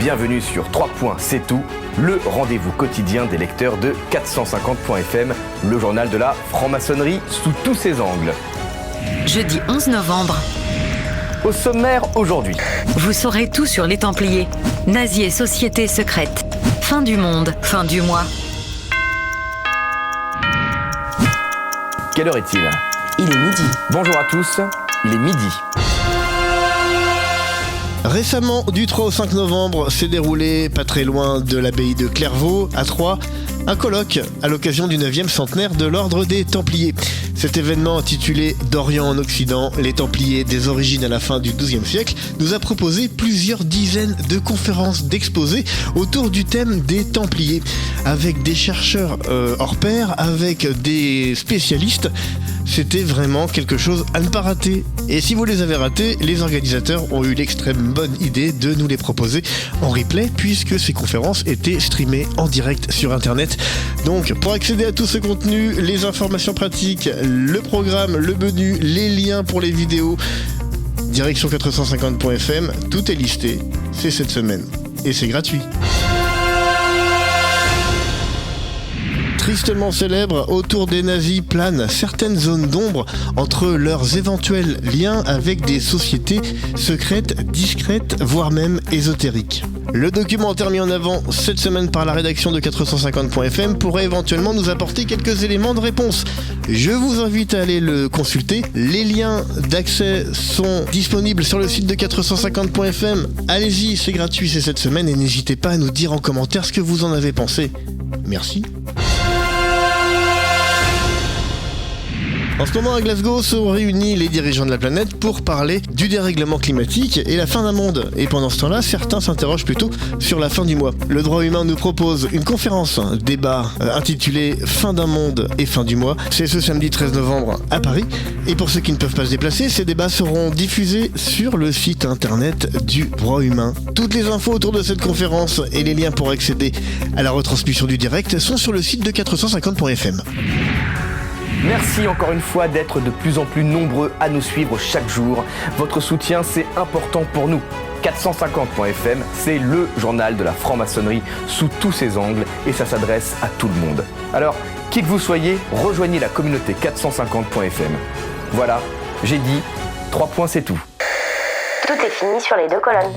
bienvenue sur 3 points, c'est tout, le rendez-vous quotidien des lecteurs de 450.fm, le journal de la franc-maçonnerie sous tous ses angles. Jeudi 11 novembre. Au sommaire aujourd'hui. Vous saurez tout sur les Templiers. Nazis et société secrète. Fin du monde, fin du mois. Quelle heure est-il ? Il est midi. Bonjour à tous, il est midi. Récemment, du 3 au 5 novembre, s'est déroulé, pas très loin de l'abbaye de Clairvaux, à Troyes, un colloque à l'occasion du 9e centenaire de l'ordre des Templiers. Cet événement intitulé « D'Orient en Occident, les Templiers des origines à la fin du XIIe siècle » nous a proposé plusieurs dizaines de conférences, d'exposés autour du thème des Templiers, avec des chercheurs hors pair, avec des spécialistes. C'était vraiment quelque chose à ne pas rater. Et si vous les avez ratés, les organisateurs ont eu l'extrême bonne idée de nous les proposer en replay, puisque ces conférences étaient streamées en direct sur Internet. Donc, pour accéder à tout ce contenu, les informations pratiques, le programme, le menu, les liens pour les vidéos, direction 450.fm, tout est listé. C'est cette semaine. Et c'est gratuit. Tristement célèbre, autour des nazis planent certaines zones d'ombre entre leurs éventuels liens avec des sociétés secrètes, discrètes, voire même ésotériques. Le documentaire mis en avant cette semaine par la rédaction de 450.fm pourrait éventuellement nous apporter quelques éléments de réponse. Je vous invite à aller le consulter. Les liens d'accès sont disponibles sur le site de 450.fm. Allez-y, c'est gratuit, c'est cette semaine et n'hésitez pas à nous dire en commentaire ce que vous en avez pensé. Merci. En ce moment à Glasgow sont réunis les dirigeants de la planète pour parler du dérèglement climatique et la fin d'un monde. Et pendant ce temps-là, certains s'interrogent plutôt sur la fin du mois. Le droit humain nous propose une conférence, un débat intitulé « Fin d'un monde et fin du mois ». C'est ce samedi 13 novembre à Paris. Et pour ceux qui ne peuvent pas se déplacer, ces débats seront diffusés sur le site internet du droit humain. Toutes les infos autour de cette conférence et les liens pour accéder à la retransmission du direct sont sur le site de 450.fm. Merci encore une fois d'être de plus en plus nombreux à nous suivre chaque jour. Votre soutien, c'est important pour nous. 450.fm, c'est le journal de la franc-maçonnerie sous tous ses angles et ça s'adresse à tout le monde. Alors, qui que vous soyez, rejoignez la communauté 450.fm. Voilà, j'ai dit, 3 points c'est tout. Tout est fini sur les 2 colonnes.